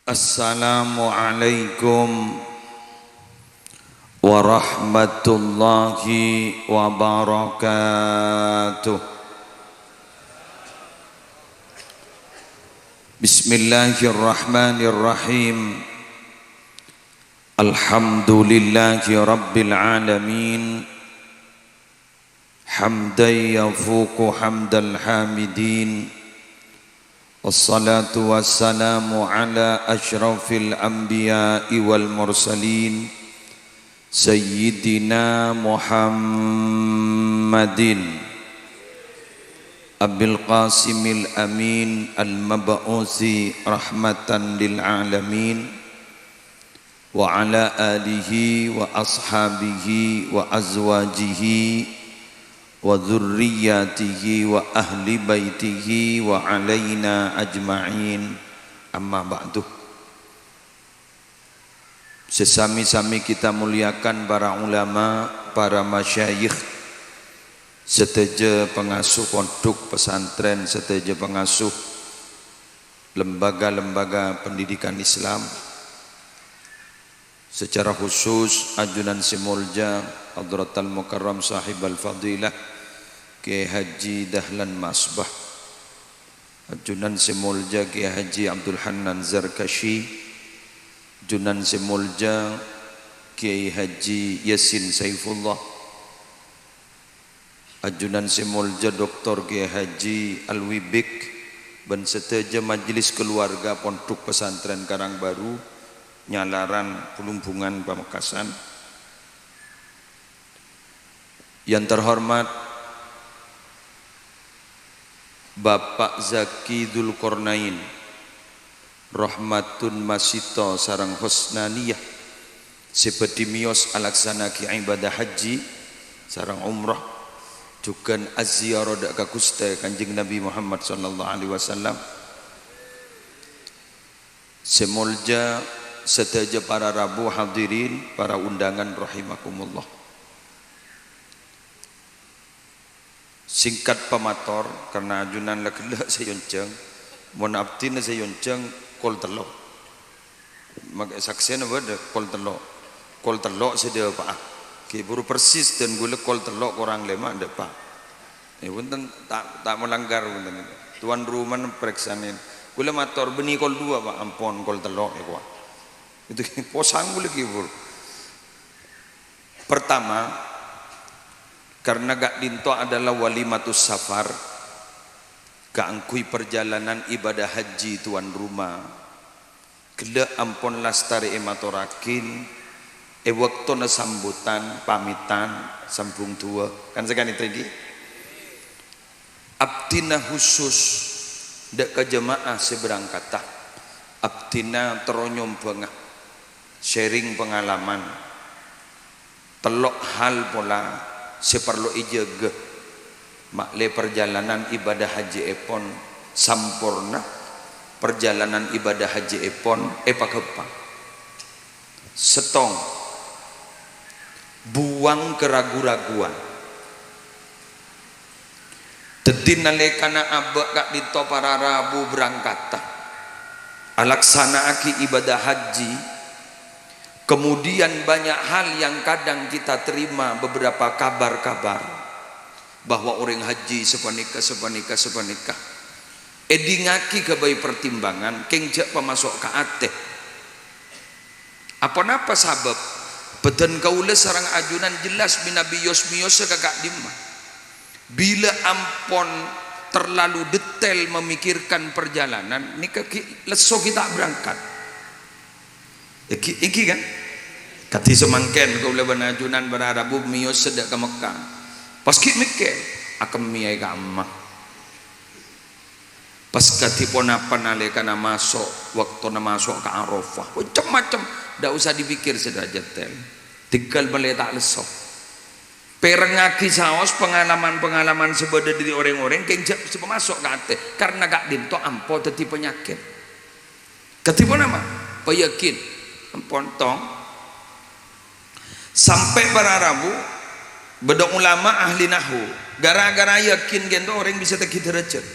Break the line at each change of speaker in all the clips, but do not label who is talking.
Assalamualaikum warahmatullahi wabarakatuh. Bismillahirrahmanirrahim. Alhamdulillahi rabbil alamin. Hamdan yafuqu hamdal hamidin. Wassalatu wassalamu ala asyrafil anbiya'i wal mursalin Sayyidina Muhammadin Abil Qasimil Amin Al-Mab'usi rahmatan lil alamin Wa ala alihi wa ashabihi wa azwajihi wa dzurriyyatihi wa ahli baitihi wa alaina ajma'in, amma ba'du. Sesami-sami kita muliakan para ulama, para masyayikh, seteja pengasuh pondok pesantren, seteja pengasuh lembaga-lembaga pendidikan Islam. Secara khusus Ajunan Simulja Hadratal Mukarram Sahib Al-Fadilah Kiai Haji Dahlan Masbah, Ajunan Simulja Kiai Haji Abdul Hannan Zarkashi, Ajunan Simulja Kiai Haji Yasin Saifullah, Ajunan Simulja Dr. Kiai Haji Alwibik, dan seteja majelis keluarga Pondok Pesantren Karangbaru Nyalaran Pelumbungan Pamekasan. Yang terhormat Bapak Zaki Dzulqarnain Rahmatun Masito sarang husnaniyah seperti mios alaksanaki ibadah haji sarang umrah juga az-ziyarah dak ka Gusti Kanjeng Nabi Muhammad sallallahu alaihi wasallam. Semolja seteja para rabu hadirin, para undangan rahimakumullah. Singkat pemator karena ajunan lek sayonceng mon abdina sayonceng kol telo mag saksena bade kol telo sedia pak ki buru persis dan gule kol telo kurang lema ndak pak wonten tak melanggar wonten tuan rumah periksanin gule mator beni kol dua pak ampon kol telo ya kuah itu posang gule ki buru. Pertama, karena gak dinto adalah walimatus safar, keangkui perjalanan ibadah haji tuan rumah kele ampon lastari ematorakin waktona sambutan pamitan sambung tua kan sekali tadi abdina khusus dak ke jemaah seberangkatah abdina teronyom bengah sharing pengalaman telok hal pola seperlu ijege makle perjalanan ibadah haji epon sampurna, perjalanan ibadah haji epon pakepang setong buang keragu-raguan tedin nalekana abak kak dito para rabu berangkatah alaksana aki ibadah haji. Kemudian banyak hal yang kadang kita terima beberapa kabar-kabar bahwa orang haji sepanikah edingaki kebayi pertimbangan kengjak pemasok ke ateh apa-apa sabab beden kaula sarang ajunan jelas binabi yosmiyos kakak dimah bila ampon terlalu detail memikirkan perjalanan ini leso kita berangkat iki kan kati semangken kau leban ajunan berarabu mios sedak ke Mekah pas ki mikir akan miyai ka ammah pas kati apa nalekana masuk waktu na masuk ke Arafah macam-macam dak usah dipikir sedaja tel tinggal meletak lesok perengaki saos pengalaman-pengalaman sebeda dari orang-orang kenjak masuk ke ate karena gak dinto ampo teti penyakit ketipu nama peyakin pontong sampai para rabu bedok ulama ahli nahu gara-gara yakin gento orang bisa tak derajat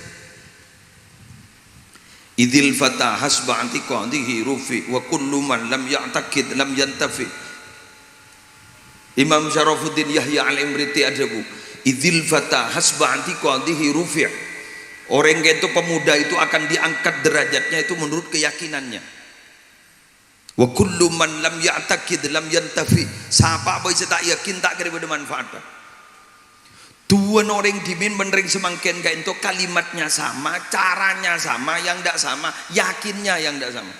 Idzil fata hasba antiqadihi rufi wa kullu man lam ya'taqid lam yantafi. Imam Syarafuddin Yahya Al-Imriti adabu, idzil fata hasba antiqadihi rufi. Orang itu pemuda itu akan diangkat derajatnya itu menurut keyakinannya. Wa kullu man lam ya'taqid lam yantafi. Siapa boy tak yakin tak kira bermanfaat. Dua orang dimin menering semangken kayak itu kalimatnya sama, caranya sama, yang tidak sama, yakinnya yang tidak sama.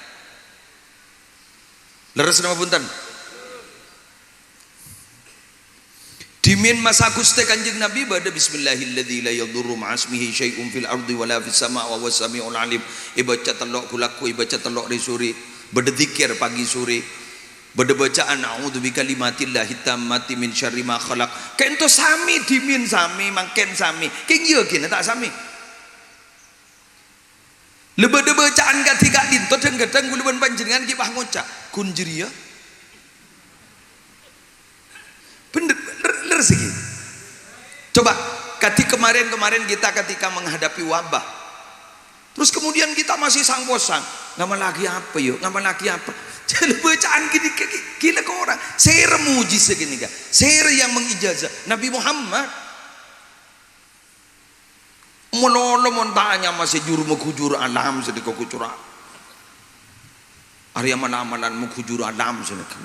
Leres nama punten. Dimin masa kuste kanjeng Nabi pada bismillahilladzi la yadurru ma'asmihi syai'un fil ardi wala fis sama' wa huwas samiul alim. Ibaca telok kulaku, ibaca telok risuri, berdikir pagi sore. Beda bacaan a'udzu bikalimatillahit tammati min syarri ma khalaq. Kento sami dimin sami mangken sami. King yo kene tak sami. Lebeda bacaan katiga dinto deng-gedeng guluban panjenengan ki bah ngocak kunjriya. Bener segi. Coba kemarin kita ketika menghadapi wabah. Terus kemudian kita masih sang-posang. Ngamal lagi apa yuk? Ngamal lagi apa? Jadi bacaan gini gila ke orang. Saya muji segini kan. Saya yang mengijazah Nabi Muhammad. Menolong montanya masih juru mengkujur alam sedekah kucura. Arya mana-manan mengkujur alam sedekah.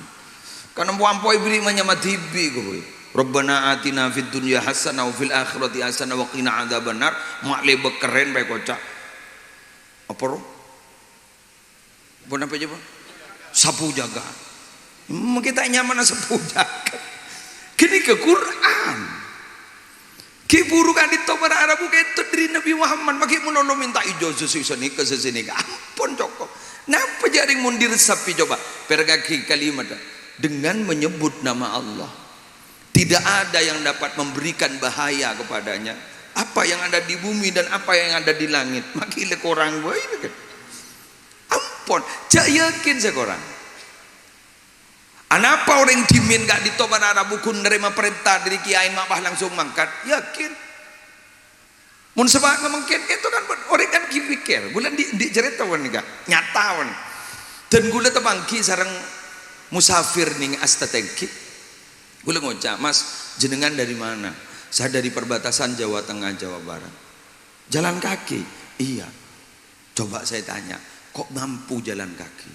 Karena puampoi beri menyamatibi kowe. Rabbana atina fid dunya hasanah wa fil akhirati hasanah wa qina adzabannar. Mak lebe keren bae kocak. Apa ro? Bon apa aja, Bang? Sapu jaga. Kita nyaman sapu jaga. Kini ke Quran. Kiburukan di tobar Arabu itu dari Nabi Muhammad. Maki munono minta ijazah sini ke sini. Ampun cokok. Napa jaring mundir sapi coba? Pergaki kalimat dengan menyebut nama Allah. Tidak ada yang dapat memberikan bahaya kepadanya. Apa yang ada di bumi dan apa yang ada di langit. Maki le korang boy. Ampun, jak yakin sekorang. Anapa orang dimin gak ditobat Arabu kun nerima perintah dari kiai mabah langsung mangkat? Yakin. Mun sebab mungkin itu kan orang kan pikir. Gula di cerita wan nih nyata wan. Dan gula tebangki sarang musafir ning astatengki. Gula ngocak, Mas, jenengan dari mana? Saya dari perbatasan Jawa Tengah Jawa Barat. Jalan kaki? Iya. Coba saya tanya, kok mampu jalan kaki?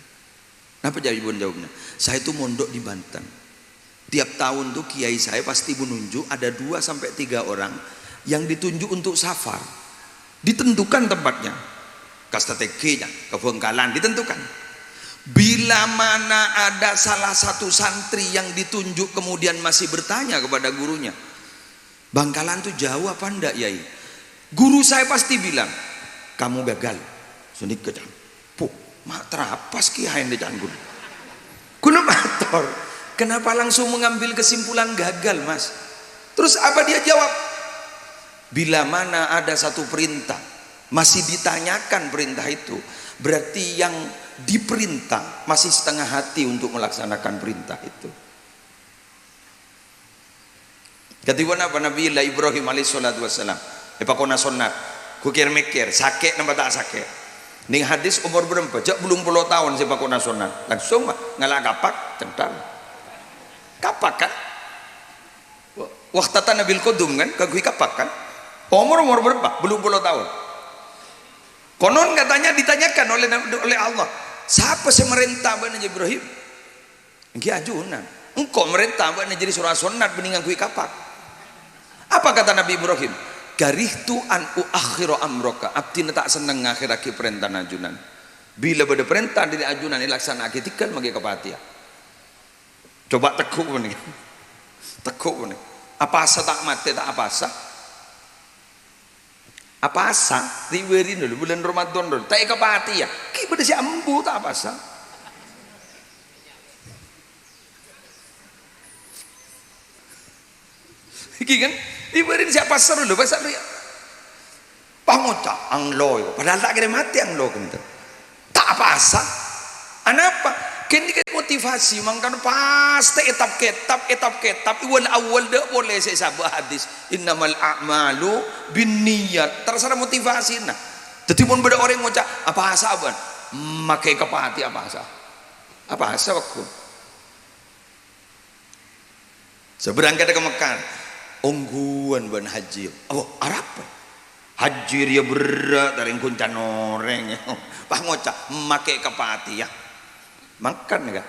Apa jawabnya? Saya itu mondok di Banten. Tiap tahun tuh kiai saya pasti menunjuk ada 2 sampai 3 orang yang ditunjuk untuk safar. Ditentukan tempatnya. Kastatekinya, ke Bengkalan ditentukan. Bila mana ada salah satu santri yang ditunjuk kemudian masih bertanya kepada gurunya, Bangkalan tuh jauh apa enggak Yai? Guru saya pasti bilang, kamu gagal. Sunik kejam. Puh, mak terapas kiai di canggur. Kuno mator. Kenapa langsung mengambil kesimpulan gagal, Mas? Terus apa dia jawab? Bila mana ada satu perintah masih ditanyakan perintah itu, berarti yang diperintah masih setengah hati untuk melaksanakan perintah itu. Ketika Nabi Ibrahim alaihissalatu wassalam epakona sonat kukir mikir sakit nampak tak sakit ning hadis umur berapa jak belum 10 tahun sepakona sonat langsung ngalak kapak centang kapak kan waktu Nabil Qudum kan kagui kapak kan umur berapa belum 10 tahun konon katanya ditanyakan oleh Allah siapa semerintah bana Ibrahim engki ajunan engkau merintah bana jadi surah sonat beningan kui kapak. Apa kata Nabi Ibrahim? Garihtu an uakhiru amroka. Abdi tak seneng ngakhirake perintah ajunan. Bila pada perintah dari ajunan dilaksanakan tikal magi kepatia. Coba tekuk nih. Tekuk nih. Apa asa tak mati tak apa asa? Apa asa? Riwerin dulu bulan Ramadan dulu. Tak kepatia. Ki pada si ambu tak apa asa? Iki kan? Ibarin siapa seru lho pasal dia. Pangocak anglo padahal tak kira mati anglo kan. Tak apa asa. Anapa? Kini kan motivasi mangkan pasti etap ketap iwal awal dah boleh saya sabah hadis innamal a'malu binniyat terserah motivasi nah Jadi pun beda orang ngucap apa asa ban makai kepati apa asa waktu seberangkat ke Mekah ungguan ban haji Arab haji dia berat dari kuncan orang pak ngucap makai kepati ya makan enggak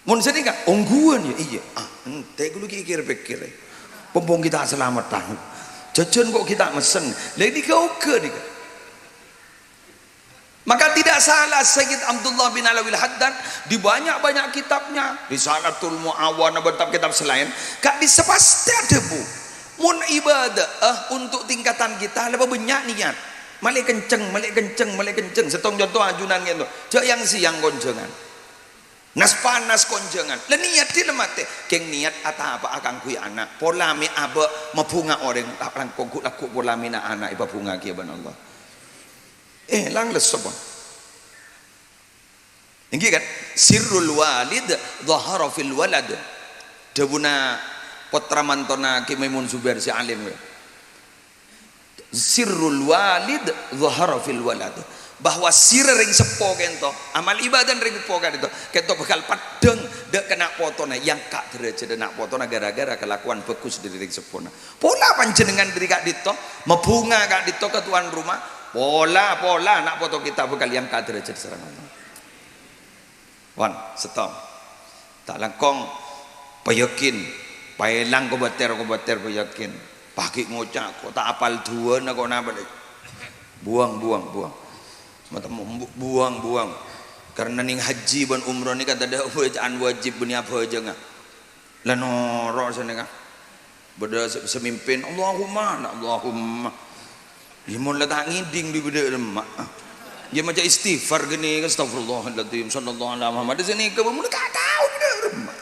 mun sedih enggak ungguan ya iya ente gue pikir pompong kita selamat tahu jajan kok kita mesen lagi kau ke nih. Maka tidak salah Sayyid Abdullah bin Alawil Haddan di banyak-banyak kitabnya Risalatul Mu'awana kitab selain kak disepasti ada bu mun ibadah untuk tingkatan kita lebih banyak niat malik kenceng setong contoh ajunan gitu cak yang siang konjengan nas panas konjengan le niat di lemate keng niat ata apa akan kui anak polami aba mabunga orang langkong laku polami na anak iba bunga kia ban Allah lang lesop ini kan sirrul walid dhahara fil walad dabuna putra mantona Ki Maimun Zubair si alim sirrul walid dhahara fil walad bahwa sir ring sepo kento amal ibadah ring sepo kan itu kento bakal padeng dek kena potona yang kak derajat nak potona gara-gara kelakuan bagus dari ring sepona pola panjenengan diri kak dito mebunga kak dito ke tuan rumah pola nak foto kita bakal yang kak derajat serang Allah wan setong tak langkong payakin pailang ko bater payakin pagi ngocak kok tak apal dua nak kok napa buang karena ning haji ban umroh ni kata ada bacaan wajib bani apa aja enggak lah norok sana kan beda semimpin Allahumma imun la tak ngiding di beda lemak dia macam istighfar gini astagfirullahaladzim sallallahu alaihi Muhammad di sini ke mun ka tahu beda lemak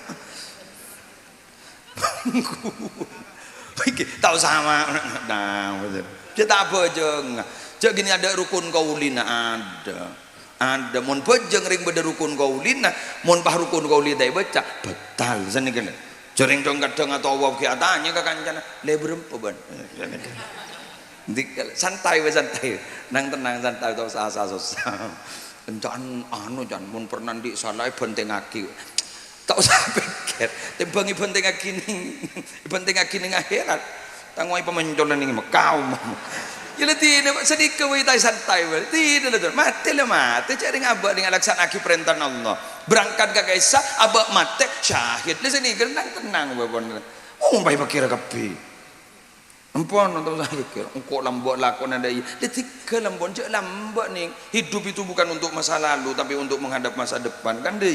tahu sama nah betul dia tak apa aja enggak cak gini ada rukun kaulina ada mun pejeng ring beda rukun kaulina mun pah rukun kaulina baca betal sana kan jering dong kadang atau awak ki atanya ka kancana le berempo ban santai nang tenang santai tau sasa encan jan mun pernah di salah bentengaki tak usah pikir timbangi bentengaki ning akhirat tangwai pemencolan ning Mekah jadi tidak sedikit kita santai tidak mati cari ngabak dengan laksanaki perintah Allah berangkat ke Kaisa abak mati syahid di sini tenang baik pakir kapi ampun untuk saya pikir kok lambok lakon ada tiga lambok cek lambok nih hidup itu bukan untuk masa lalu tapi untuk menghadap masa depan kan deh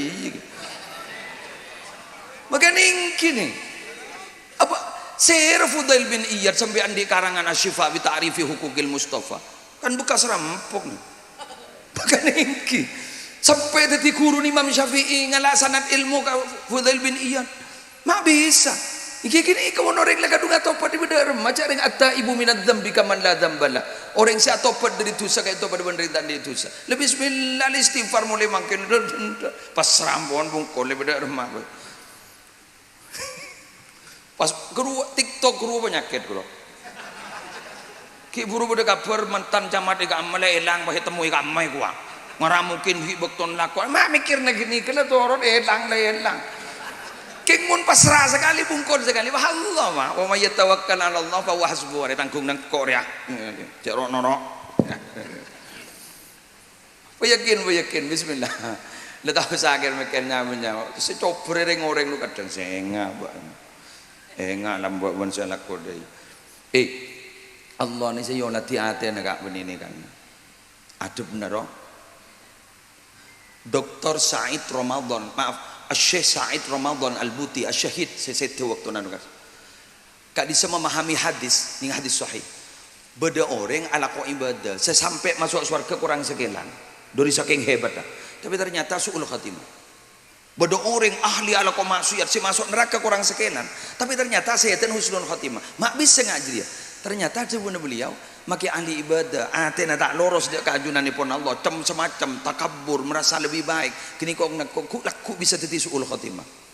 makanya nih apa Syekh Fudail bin Iyad sampai andi karangan Asy-Syifa bi ta'rifi hukukil Mustafa kan bekas rampok nih makanya ini sampai tadi guru Imam Syafi'i ngalah sanad ilmu ka Fudail bin Iyad mak bisa iki kini kawan orang lega dunga topat di beda remaja ring atta ibu minad dzambi kaman la dzambala orang si topat dari dosa kayak topat penderitaan di dosa lebih bismillah istighfar mulai makin pas rampon bungkol lebih beda remaja pas guru TikTok guru penyakit guru ki buru beda kabar mantan camat ika amale elang bahe temu ika amai gua ngara mungkin hi bekton lakon mak mikir gini kena turun elang king mun pasrah sekali bungkol sekali wah Allah mah wa may yatawakkal 'ala Allah fa huwa hasbuh ada tanggung nang Korea cek rono yakin bismillah la tahu sakir mikirnya menyawa secobre ring orang lu kadang senga enggak lambok wan saya laku deh Allah ni saya yolati ate nak begini kan ada benar Dr. Said Ramadan maaf Syekh Said Ramadan Al-Buti Syahid sesuatu waktu nanu kan kak bisa memahami hadis ning hadis sahih beda orang ala ko ibadah sesampai masuk surga kurang sekilan dari saking hebat tapi ternyata suul khatimah beda orang ahli ala ko maksiat si masuk neraka kurang sekilan tapi ternyata setan husnul khatimah mak bisa ngaji dia ternyata jebuna beliau maki ahli ibadah atena tak loros dia keajunanipun Allah semacam takabur merasa lebih baik kini kok laku bisa jadi suul khatimah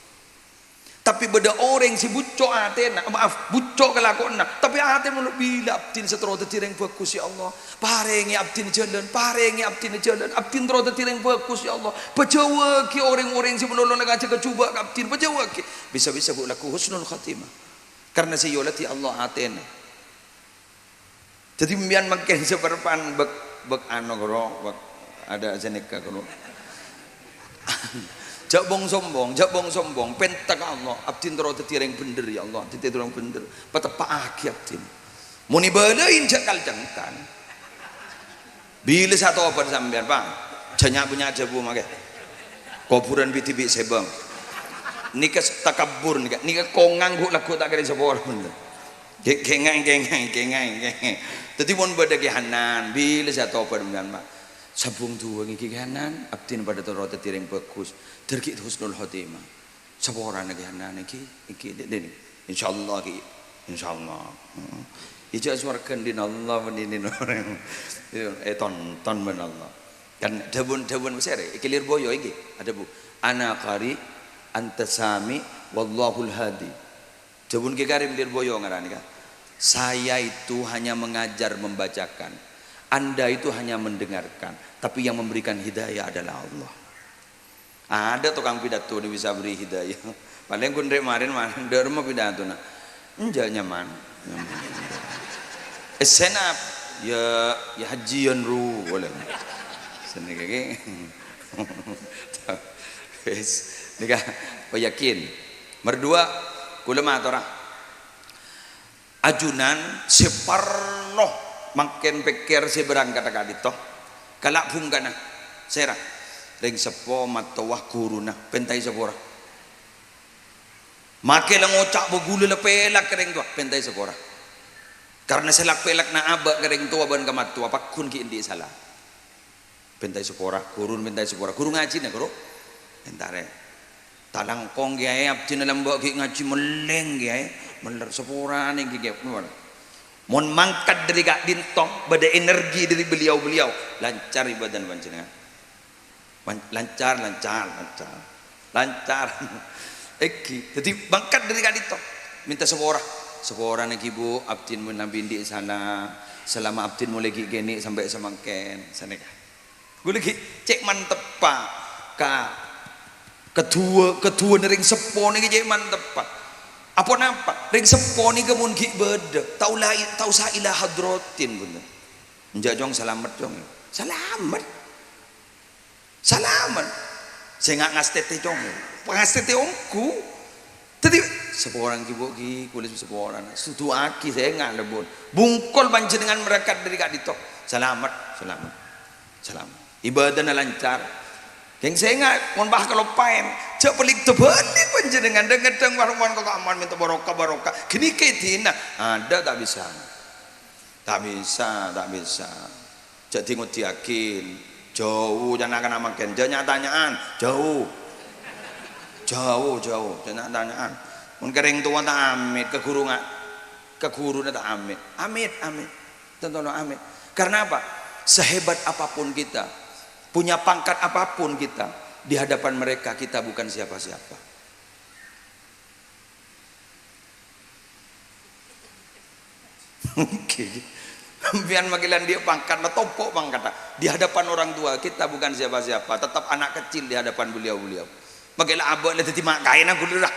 Tapi beda orang si bucok atena, maaf, bucok kelakona. Tapi ate mulut bila abdin setro tetireng bagus ya Allah. Parengi abdin jalan, parengi abdin jalan. Abdin tro tetireng bagus ya Allah. Pejawa ki orang-orang si menolong ngaji kecuba abdin pejawa ki. Bisa-bisa bu laku husnul khatimah. Karena si yolati Allah atena. Jadi mbian makin seperpan bek ano goro, bek ada jeneka goro. Jak bong sombong, pentak Allah, abdin tero tetireng bener ya Allah, tetireng bener, patepak aki abdin. Muni balain jak kaljangkan. Bila satu apa sampean, Pak? Janyak punya aja bu make. Kuburan biti sebang. Nika takabur nika kongang guk laku tak kira sepor bener. Gengai. Tadi pun pada kehanan, bila satu apa sampean, Pak? Sabung tua ngiki kanan abdin pada tero tetireng bagus terkit husnul khotimah saboran lagi hanan iki den insyaallah ki insyaallah ija suarkan din Allah meninin orang ton men Allah kan dabun mesere iki lir boyo iki ada bu ana qari anta sami wallahul hadi dabun ki karim lir boyo ngarani kan saya itu hanya mengajar membacakan. Anda itu hanya mendengarkan, tapi yang memberikan hidayah adalah Allah. Ada tukang pidato ini bisa beri hidayah. Paling kun kemarin dari rumah pidato na, enggak nyaman. Senap, ya hajian ru boleh. Seni kaki, nikah, yakin. Berdua, kulema tora. Ajunan separno. Makin pikir si berangkat kali toh kalak pun kana serah ring sepo matawah guruna pentai sepora makin ngocak begulu lepelak kering tua pentai sepora karena selak pelak na abak kering tua ban kamat tua pakun ki indi salah pentai sepora gurun pentai sepora guru ngaji na guru entare talang kong giai abjin dalam bawa ki ngaji meleng giai meler sepora nih gigep nuan mon mangkat dari gak dintong beda energi dari beliau lancar ibadah panjenengan lancar eki jadi mangkat dari gak dintong minta seorang nih ibu abdin nabi di sana selama abdin mulai gini sampai semangken sana kan gue lagi cek mantep pak kedua nering sepon nih cek mantep pak apa nampak ring seponi kemun ki beda tau sa ilah hadrotin bener njak jong selamat saya nggak ngastete jong ngastete omku tadi seorang ki bogi kulis seorang sutu aki saya nggak lebon bungkol panjenengan mereka dari kak ditok selamat ibadah lancar yang saya nggak mohon bah kalau paen cak pelik terbalik panjenengan dengan warung kok aman minta barokah gini ketina ada tak bisa cak tingut yakin jauh jangan akan makan jangan tanyaan jauh jangan tanyaan mun kering tua tak amit ke guru tak amit tentu amit karena apa sehebat apapun kita punya pangkat apapun kita di hadapan mereka kita bukan siapa-siapa. Biar makilan dia pangkat lah topok pangkat di hadapan orang tua kita bukan siapa-siapa tetap anak kecil di hadapan beliau makilah abah lah tadi makain aku dulu lah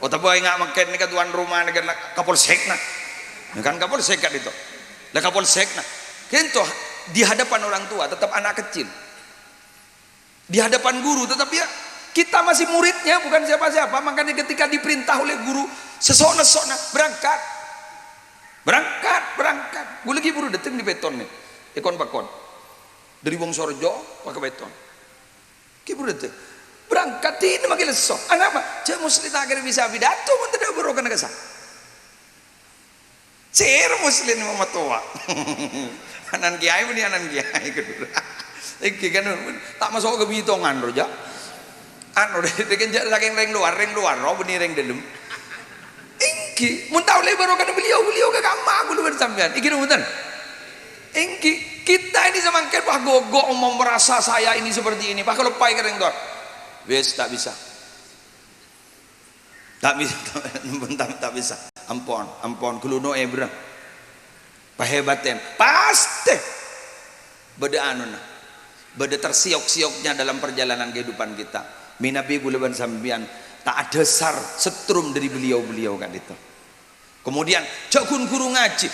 tapi nggak makan ni kan tuan rumah ni kan kapolsek nah kan kapolsek kan itu lah kapolsek nah kento di hadapan orang tua tetap anak kecil di hadapan guru tetap ya kita masih muridnya bukan siapa-siapa makanya ketika diperintah oleh guru sesok-nesok berangkat gue lagi buru datang di beton nih ikon pakon dari Wong Sorjo pakai beton kita datang berangkat ini makin lesok anak apa cak muslim akhirnya bisa pidato pun tidak berokan kesah cer muslim mama tua anan kiai kedua iki kan tak masuk ke bitongan roja anu dengan saking ring luar roh benih ring dalam iki mun tahu lebar kan beliau ke kamar aku lu sampean iki nutan iki kita ini semangkin pak gogok mau merasa saya ini seperti ini pak kalau pai kering tuh wes tak bisa Tak bisa, tak bisa. Ampon, keluno ebra. Pahebaten, pasti. Beda anuna, beda tersiok-sioknya dalam perjalanan kehidupan kita. Minabi gulaban sambian, tak ada sar setrum dari beliau-beliau kan itu. Kemudian jakun guru ngaji,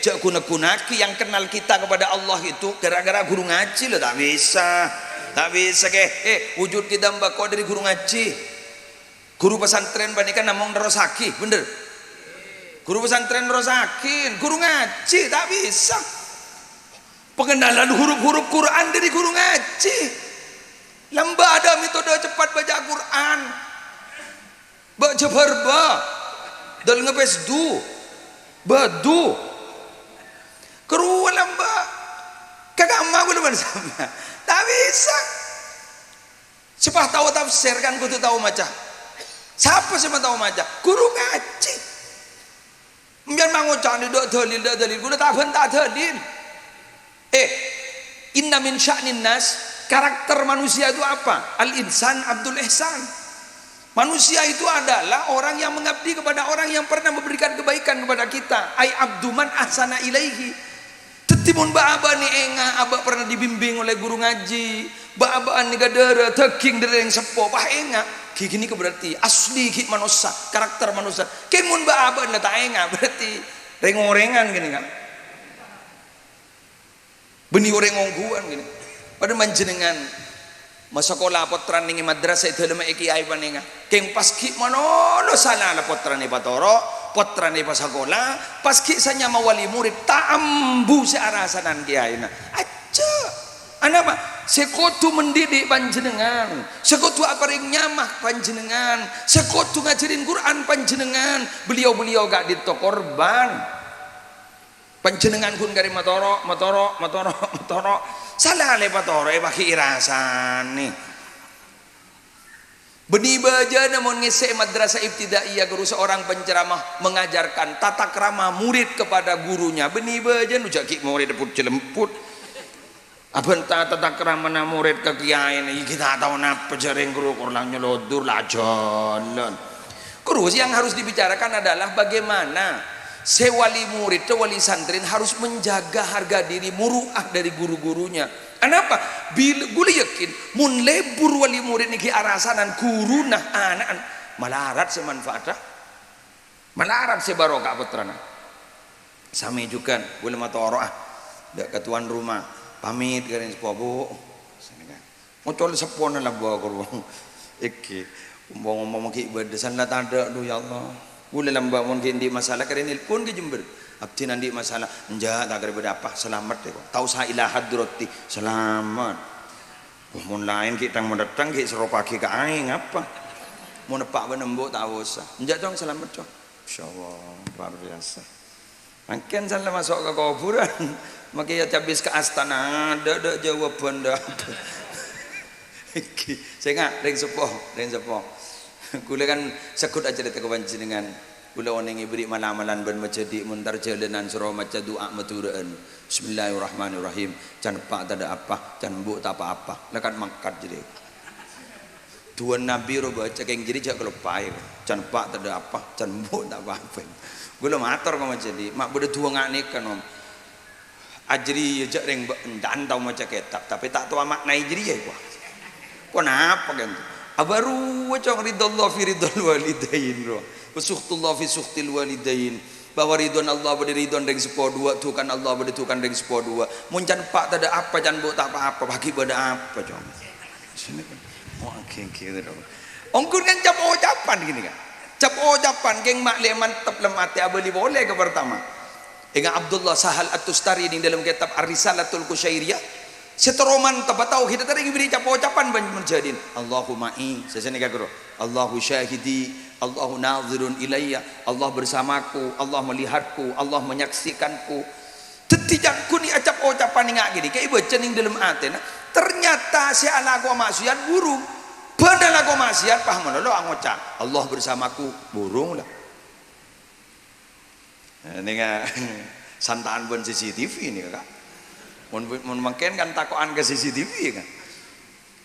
jakun kunaki yang kenal kita kepada Allah itu gara-gara guru ngaji loh, tak bisa ke, wujud kita mbak kok dari guru ngaji. Guru pesantren bandingkan namong nerosaki, bener. Guru pesantren nerosakin, guru ngaji tak bisa. Pengenalan huruf-huruf Quran dari guru ngaji. Lamba ada metode cepat baca Quran. Baca berba, dal ngepes du, badu. Keruan lamba, kagak mau belum sama. Tak bisa. Siapa tahu tafsir kan kudu tahu macam. Siapa sih tahu macam? Guru ngaji. Biar mangucap dak dalil, guru tak dalil. Inna min sya'nin nas, karakter manusia itu apa? Al-insan Abdul Ihsan. Manusia itu adalah orang yang mengabdi kepada orang yang pernah memberikan kebaikan kepada kita. Ai abduman ahsana ilaihi. Tetimun ba'aba ni enga, aba pernah dibimbing oleh guru ngaji. Ba'abaan ni gadara, teking dari yang sepo, pah enga. Gini berarti asli ki manusia, karakter manusia. Kemun ba'aba na ta enga, berarti rengorengan gini kan. Beni orang ngongguan gini. Pada manjenengan masakola potran ningi madrasah itu lama iki ai paninga. Keng paski manolo salah la potran ni patoro, potran ni pasakola, paski sanya mawali murid taambu searasanan kiai na. Aja. Ana apa? Sekutu mendidik panjenengan, sekutu aparing nyamah panjenengan, sekutu ngajarin Quran panjenengan. Beliau-beliau gak ditokorban. Panjenengan kun kari matoro salah le patoro baki irasan nih beni baja namun ngese madrasah ibtidaiyah guru seorang penceramah mengajarkan tata krama murid kepada gurunya. Beni baja nu jaki murid put jelemput abenta tata krama na murid ke kiai ini kita tahu napa jaring guru kurang nyelodur lah jalan. Guru yang harus dibicarakan adalah bagaimana sewali murid atau wali santrin harus menjaga harga diri muruah dari guru-gurunya. Kenapa? Bila gula yakin mun lebur wali murid niki arasanan guru nah anak malarat semanfaatah, malarat sebarokah putrana. Sami juga boleh matoro dak ketuan rumah pamit karen sepuh bu. Mocol sepon lah bawa guru. Iki ngomong ki bedesan lah tanda aduh ya Allah. Boleh lambak mon di masalah karen nelpon ke Jember. Abdi nandi masalah enjak tak kare berapa selamat deh. Tahu sa ila hadrati selamat. Mun lain kita mau datang ki seropa ki ka aing apa. Mun nepak benembo tak usah. Enjak dong selamat cok. Insyaallah luar biasa. Makin salah masuk ke kuburan. Makin ya habis ke astana ada jawaban dah. Saya nggak ring sepoh. Kula kan sekut aja detek panjenengan. Kula oneng beri malamalan ban macadi muntar jalanan sura maca doa maturaan. Bismillahirrahmanirrahim. Can pak tak ada apa, can bu tak apa-apa. Lekat mangkat jadi. Tuan Nabi ro baca keng jadi jak kelupai. Can pak tak ada apa, can bu tak apa-apa. Kula matur ka macadi, mak bede tua ngane kan om. Ajri jak reng dan tau maca kitab, tapi tak tahu makna ajri ya gua. Kenapa kan? Abaru wacang ridallah fi ridal walidain roh wasuhtullah fi suhtil walidain bahwa ridwan Allah berde ridwan ring sepo dua tukan Allah berde tukan ring sepo dua muncan pak tak ada apa can bu tak apa bagi pada apa cong sini kan oh gitu dong ongkun kan cap ucapan gini kan cap ucapan geng mak le mantap lemate abeli boleh ke pertama ingat Abdullah Sahal At-Tustari di dalam kitab Ar-Risalatul Qusyairiyah seteroman tahu kita tadi beri ucapan menjadiin Allahumma sesene kagro Allahu syahidi Allahu nazirun ilayya Allah bersamaku Allah melihatku Allah menyaksikanku tetijakku ni ucapan ngak gini kayak baca ning dalam atena ternyata si anak gua maksiat burung padahal gua maksiat paham lo angoca Allah bersamaku burung lah ini nggak santaan pun CCTV ini kak mungkin kan takoan ke CCTV kan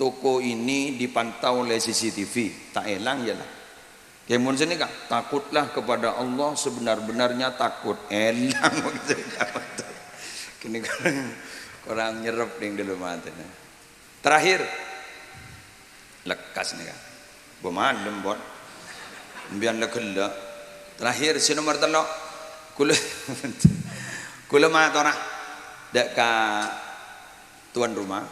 toko ini dipantau oleh CCTV tak elang ya lah Kemun sini kak, takutlah kepada Allah sebenar-benarnya takut. Elang kini orang nyerep ning dulu matanya. Terakhir lekas nih kak. Bemadem buat biar lekela. Terakhir si nomor telok kula matora dek ka tuan rumah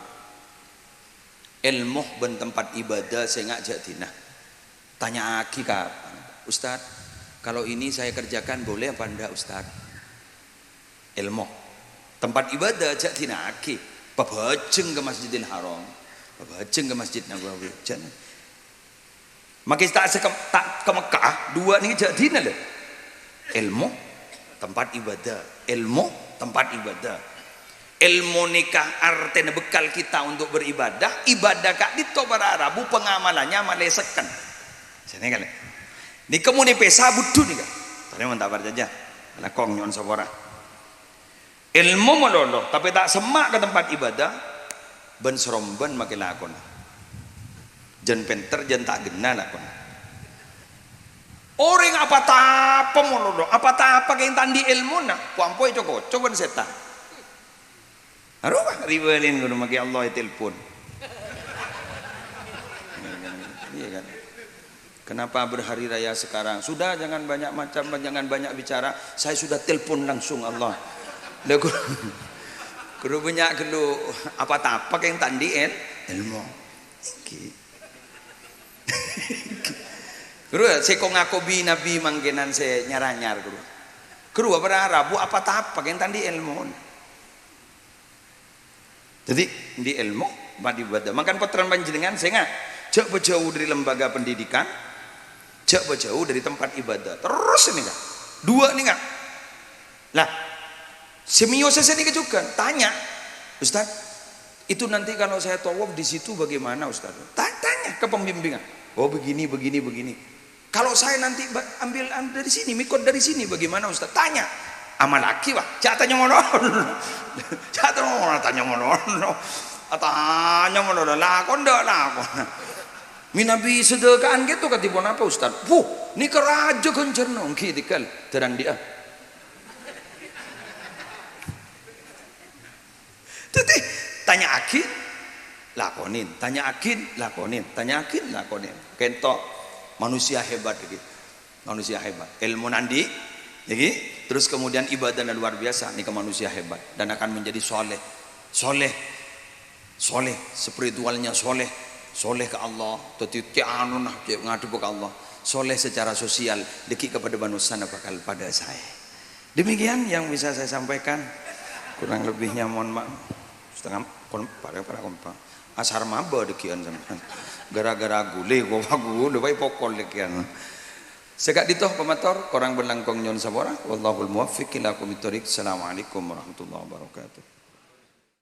ilmu ben tempat ibadah saya ngajak dina. Tanya aki kapan Ustad, kalau ini saya kerjakan boleh apa enggak Ustad? Ilmu tempat ibadah jak dina aki pabajeng ke Masjidil Haram, pabajeng ke Masjid Nabawi jangan makin tak ke Mekah dua nih jak dina lho. Ilmu tempat ibadah, ilmu tempat ibadah. Ilmu nikah artinya bekal kita untuk beribadah. Ibadah kak dito para Arabu pengamalannya malesekan. Sini kali. Ni kamu ni pesa budu ni kak. Tadi mau tak saja. Anak kong nyon sabora. Ilmu melolo, tapi tak semak ke tempat ibadah. Ben seromben makin lakon. Jen penter jen tak gena lakon. Orang apa tapa melolo, apa tapa yang tandi ilmu nak. Puampoi coko, coba setan. Arwah ribelin guru maki Allah telepon. Iya kan? Kenapa berhari raya sekarang? Sudah jangan banyak macam, jangan banyak bicara. Saya sudah telepon langsung Allah. Dah guru banyak gelu apa yang tandi ilmu. Guru saya kong aku bi nabi manggenan saya nyaranyar guru. Guru apa Arabu apa yang tandi ilmu. Jadi di ilmu badi ibadah. Makan potran panjenengan saya nggak jauh dari lembaga pendidikan, jauh dari tempat ibadah. Terus ini nggak, dua nih nggak. Lah, semiosis ini juga tanya, Ustaz, itu nanti kalau saya tawaf di situ bagaimana Ustaz? Tanya ke pembimbingan. Oh begini. Kalau saya nanti ambil dari sini, mikot dari sini bagaimana Ustaz? Tanya. Amal laki wah, tanya ngono. Tanya ngono lakon ndak lakon. Minabi sedekaan gitu katipun apa Ustaz? Ni keraja kencerno nggih dikal terang dia. Jadi tanya akid lakonin, tanya akid lakonin, tanya akid lakonin. Kentok manusia hebat gitu. Manusia hebat. Ilmu nandi jadi terus kemudian ibadah dan luar biasa nih ke manusia hebat dan akan menjadi soleh spiritualnya soleh ke Allah tetapi anu nah ngadu ke Allah soleh secara sosial deki kepada manusia bakal pada saya. Demikian yang bisa saya sampaikan, kurang lebihnya mohon maaf. Setengah para kompa asar maba dekian sampean gara-gara gule gua gule bae pokol dekian. Segak ditoh pemator, korang berlangkong nyon sabora. Wallahul muwaffiq ila aqwamit thoriq. Assalamualaikum warahmatullahi wabarakatuh.